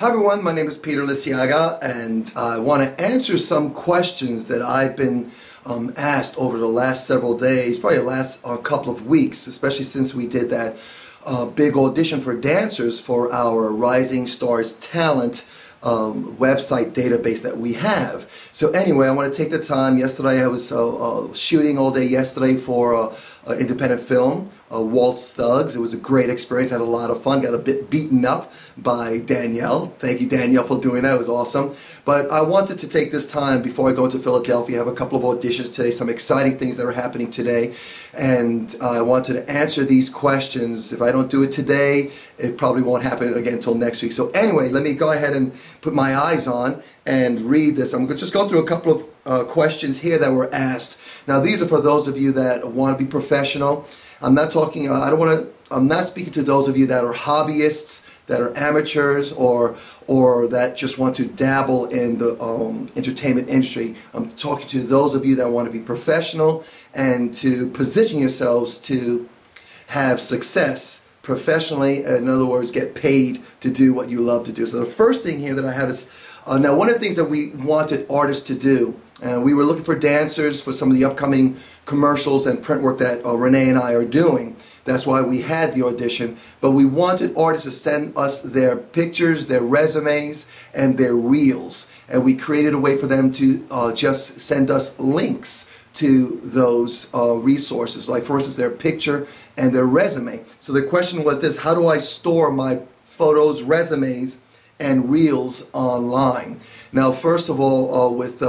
Hi everyone, my name is Peter Liciaga, and I want to answer some questions that I've been asked over the last several days, probably the last couple of weeks, especially since we did that big audition for dancers for our Rising Stars Talent website database that we have. So anyway, I want to take the time. Yesterday I was shooting all day yesterday for an independent film, Waltz Thugs. It was a great experience. I had a lot of fun. Got a bit beaten up by Danielle. Thank you, Danielle, for doing that. It was awesome. But I wanted to take this time before I go to Philadelphia. I have a couple of auditions today, some exciting things that are happening today. And I wanted to answer these questions. If I don't do it today, it probably won't happen again until next week. So anyway, let me go ahead and put my eyes on and read this. I'm going to just go through a couple of questions here that were asked. Now, these are for those of you that want to be professional. I'm not talking, I'm not speaking to those of you that are hobbyists, that are amateurs, or that just want to dabble in the entertainment industry. I'm talking to those of you that want to be professional and to position yourselves to have success professionally. In other words, get paid to do what you love to do. So the first thing here that I have is, now one of the things that we wanted artists to do, and we were looking for dancers for some of the upcoming commercials and print work that Renee and I are doing. That's why we had the audition. But we wanted artists to send us their pictures, their resumes, and their reels. And we created a way for them to just send us links to those resources, like for instance their picture and their resume. So the question was this: how do I store my photos, resumes, and reels online? Now, first of all, with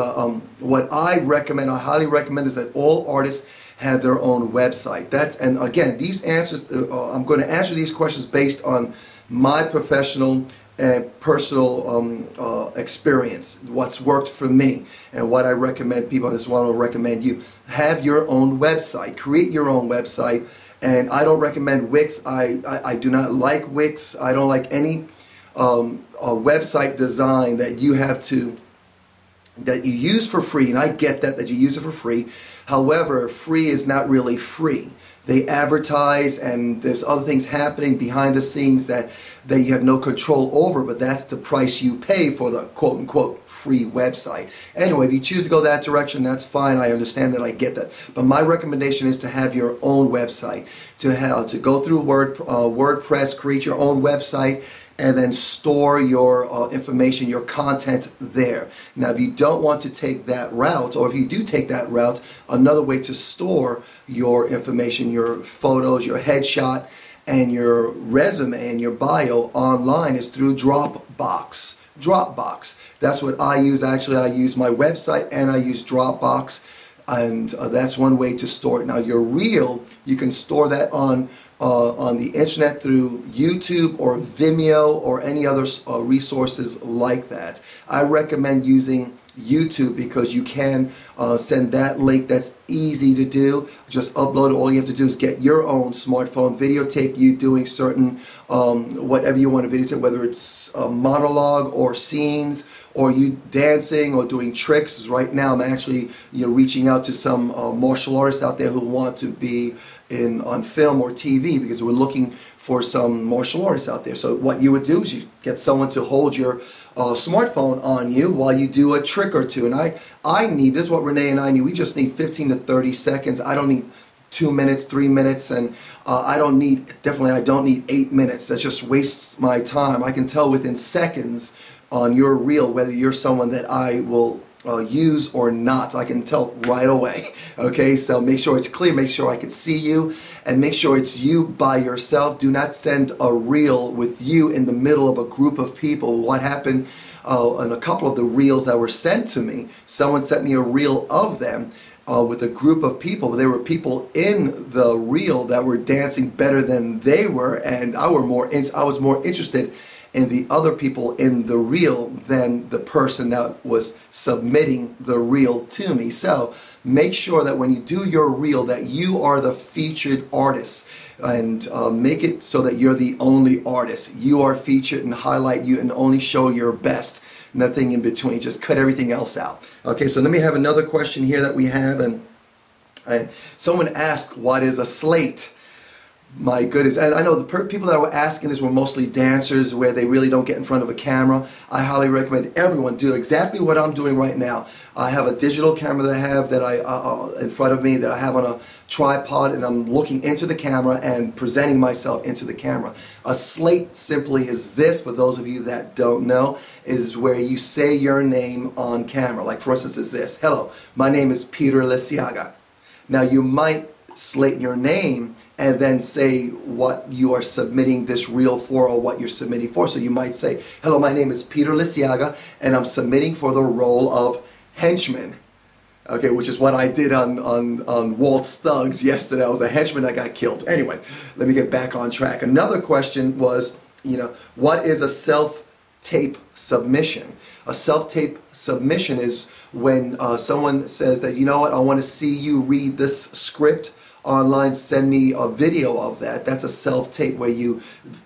what I recommend, I highly recommend, is that all artists have their own website. And again, these answers, I'm going to answer these questions based on my professional and personal experience, what's worked for me, and what I recommend people. This is what I'll recommend you. Have your own website. Create your own website. And I don't recommend Wix. I do not like Wix. I don't like any a website design that you have to, that you use for free. And I get that you use it for free. However, free is not really free. They advertise, and there's other things happening behind the scenes that you have no control over, but that's the price you pay for the quote-unquote free website. Anyway, if you choose to go that direction, that's fine. I understand that. I get that. But my recommendation is to have your own website, to go through WordPress, create your own website, and then store your information, your content there. Now, if you don't want to take that route, or if you do take that route, another way to store your information, your photos, your headshot, and your resume and your bio online is through Dropbox. That's what I use. Actually, I use my website and I use Dropbox. And that's one way to store it. Now, your reel, you can store that on the internet through YouTube or Vimeo or any other resources like that. I recommend using YouTube because you can send that link. That's easy to do. Just upload it. All you have to do is get your own smartphone, videotape you doing certain whatever you want to videotape, whether it's a monologue or scenes, or you dancing or doing tricks. Right now I'm actually reaching out to some martial artists out there who want to be on film or TV, because we're looking for some martial artists out there. So what you would do is you get someone to hold your smartphone on you while you do a trick or two. And I need, this is what Renee and I need, we just need 15 to 30 seconds. I don't need 2 minutes, 3 minutes, and I don't need 8 minutes. That just wastes my time. I can tell within seconds on your reel whether you're someone that I will use or not. I can tell right away. Okay, so make sure it's clear, make sure I can see you, and make sure it's you by yourself. Do not send a reel with you in the middle of a group of people. What happened in a couple of the reels that were sent to me, someone sent me a reel of them with a group of people. There were people in the reel that were dancing better than they were, and I was more interested in the other people in the reel than the person that was submitting the reel to me. So make sure that when you do your reel that you are the featured artist, and make it so that you're the only artist. You are featured, and highlight you and only show your best. Nothing in between. Just cut everything else out. Okay, so let me have another question here that we have. And someone asked, what is a slate? My goodness, and I know the people that were asking this were mostly dancers where they really don't get in front of a camera. I highly recommend everyone do exactly what I'm doing right now. I have a digital camera that I have in front of me that I have on a tripod, and I'm looking into the camera and presenting myself into the camera. A slate simply is this, for those of you that don't know, is where you say your name on camera. Like for instance, is this: hello, my name is Peter Liciaga. Now you might slate your name and then say what you are submitting this reel for, or what you're submitting for. So you might say, hello, my name is Peter Liciaga, and I'm submitting for the role of henchman. Okay, which is what I did on Walt's Thugs yesterday. I was a henchman that got killed. Anyway, let me get back on track. Another question was, what is a self-tape submission? A self-tape submission is when someone says that, you know what, I want to see you read this script online, send me a video of that. That's a self-tape, where you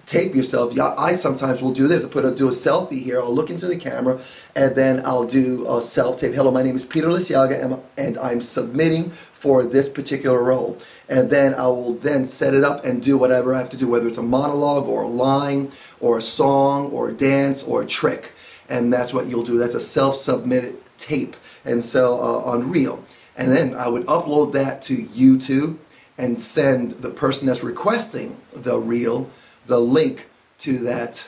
tape yourself. Yeah, I sometimes will do this. I'll do a selfie here. I'll look into the camera, and then I'll do a self-tape. Hello, my name is Peter Liciaga, and I'm submitting for this particular role. And then I will then set it up and do whatever I have to do, whether it's a monologue or a line or a song or a dance or a trick. And that's what you'll do. That's a self-submitted tape. And so on Reel. And then I would upload that to YouTube and send the person that's requesting the reel the link to that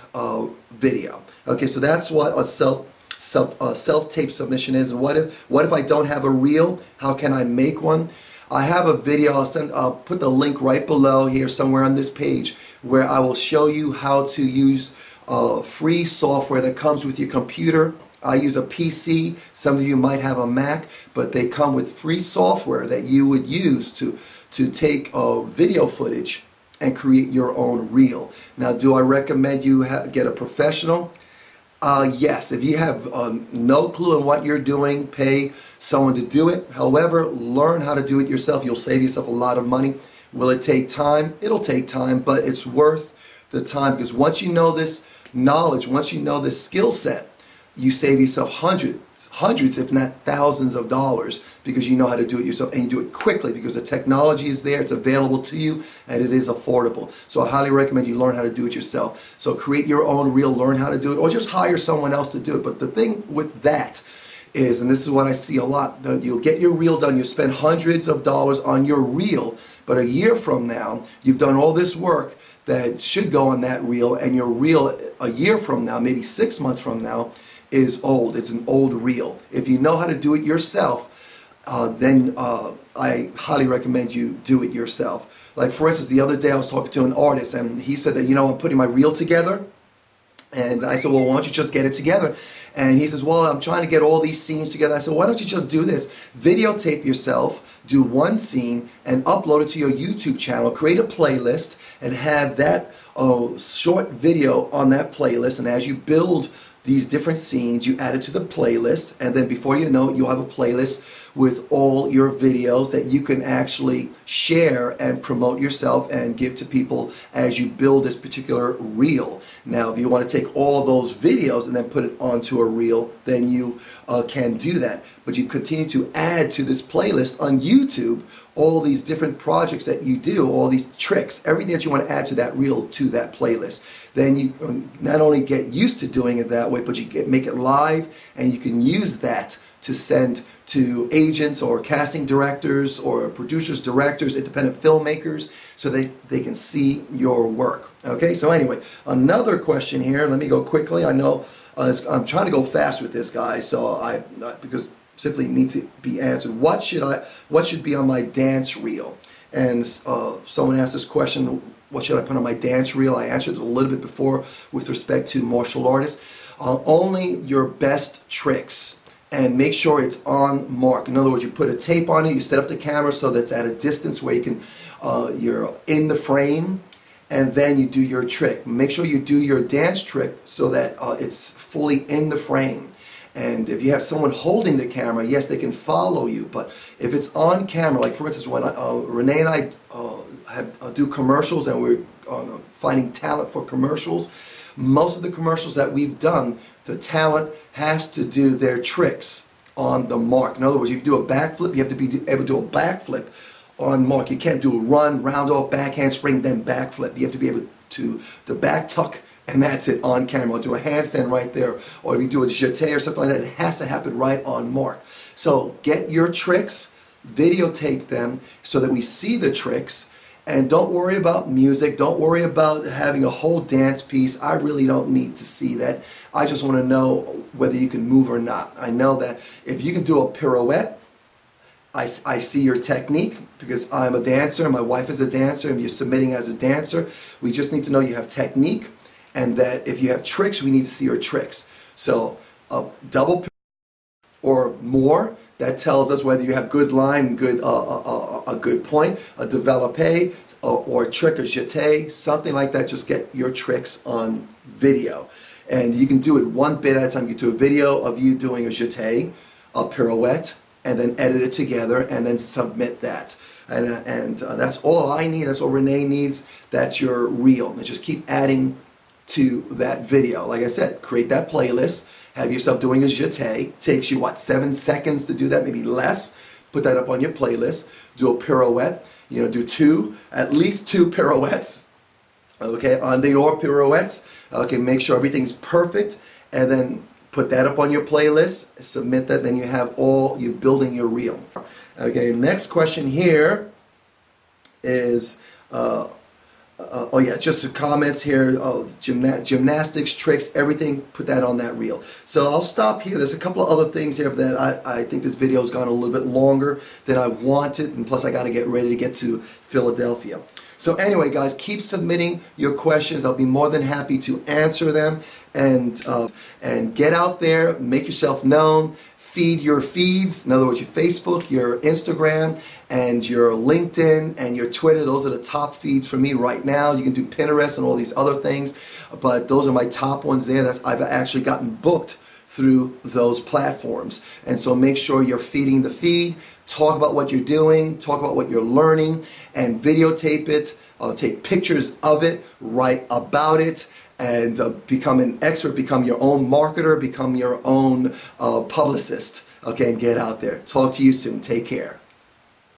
video. Okay, so that's what a self-tape submission is. And what if I don't have a reel? How can I make one? I have a video. I'll put the link right below here somewhere on this page, where I will show you how to use free software that comes with your computer. I use a PC. Some of you might have a Mac, but they come with free software that you would use to take video footage and create your own reel. Now, do I recommend you get a professional? Yes. If you have no clue on what you're doing, pay someone to do it. However, learn how to do it yourself. You'll save yourself a lot of money. Will it take time? It'll take time, but it's worth the time, because once you know this knowledge, once you know this skill set, you save yourself hundreds, if not thousands of dollars, because you know how to do it yourself, and you do it quickly because the technology is there, it's available to you, and it is affordable. So I highly recommend you learn how to do it yourself. So create your own reel, learn how to do it, or just hire someone else to do it. But the thing with that is, and this is what I see a lot, you'll get your reel done, you spend hundreds of dollars on your reel, but a year from now, you've done all this work that should go on that reel, and your reel a year from now, maybe 6 months from now, is old. It's an old reel. If you know how to do it yourself, then I highly recommend you do it yourself. Like for instance, the other day I was talking to an artist, and he said that, I'm putting my reel together. And I said, well, why don't you just get it together? And he says, well, I'm trying to get all these scenes together. I said, why don't you just do this? Videotape yourself, do one scene, and upload it to your YouTube channel. Create a playlist and have that short video on that playlist. And as you build these different scenes, you add it to the playlist, and then before you know it, you'll have a playlist with all your videos that you can actually share and promote yourself and give to people as you build this particular reel. Now, if you want to take all those videos and then put it onto a reel, then you can do that. But you continue to add to this playlist on YouTube all these different projects that you do, all these tricks, everything that you want to add to that reel, to that playlist. Then you not only get used to doing it that way, but you make it live, and you can use that to send to agents or casting directors or producers, directors, independent filmmakers, so they can see your work. Okay, so anyway, another question here. Let me go quickly. I know I'm trying to go fast with this, guy, so because simply needs to be answered. What should be on my dance reel? And someone asked this question, what should I put on my dance reel? I answered it a little bit before with respect to martial artists. Only your best tricks, and make sure it's on mark. In other words, you put a tape on it, you set up the camera so that's at a distance where you can, you're in the frame, and then you do your trick. Make sure you do your dance trick so that it's fully in the frame. And if you have someone holding the camera, yes, they can follow you. But if it's on camera, like for instance, when Renee and I do commercials, and we're finding talent for commercials, most of the commercials that we've done, the talent has to do their tricks on the mark. In other words, if you do a backflip, you have to be able to do a backflip on mark. You can't do a run, round off, back handspring, then backflip. You have to be able to the back tuck, and that's it on camera. Or do a handstand right there, or if you do a jeté or something like that, it has to happen right on mark. So get your tricks, videotape them so that we see the tricks. And don't worry about music. Don't worry about having a whole dance piece. I really don't need to see that. I just want to know whether you can move or not. I know that if you can do a pirouette, I see your technique because I'm a dancer and my wife is a dancer and you're submitting as a dancer. We just need to know you have technique, and that if you have tricks, we need to see your tricks. So double or more, that tells us whether you have good line, a good point, a développé, or a trick, a jeté, something like that. Just get your tricks on video. And you can do it one bit at a time. You can do a video of you doing a jeté, a pirouette, and then edit it together and then submit that. And that's all I need, that's all Renee needs. That's your reel. And just keep adding to that video. Like I said, create that playlist. Have yourself doing a jeté. Takes you, what, 7 seconds to do that, maybe less. Put that up on your playlist. Do a pirouette. You know, do at least two pirouettes. Okay, under your pirouettes. Okay, make sure everything's perfect. And then put that up on your playlist. Submit that. Then you have you're building your reel. Okay, next question here is... oh yeah, just some comments here. Oh, gymnastics, tricks, everything, put that on that reel. So I'll stop here. There's a couple of other things here that I think this video has gone a little bit longer than I wanted, and plus I got to get ready to get to Philadelphia. So anyway, guys, keep submitting your questions. I'll be more than happy to answer them, and get out there, make yourself known. Feed your feeds, in other words, your Facebook, your Instagram, and your LinkedIn, and your Twitter. Those are the top feeds for me right now. You can do Pinterest and all these other things, but those are my top ones there. I've actually gotten booked through those platforms. And so make sure you're feeding the feed. Talk about what you're doing, talk about what you're learning, and videotape it. Take pictures of it, write about it, and become an expert, become your own marketer, become your own publicist, okay, and get out there. Talk to you soon. Take care.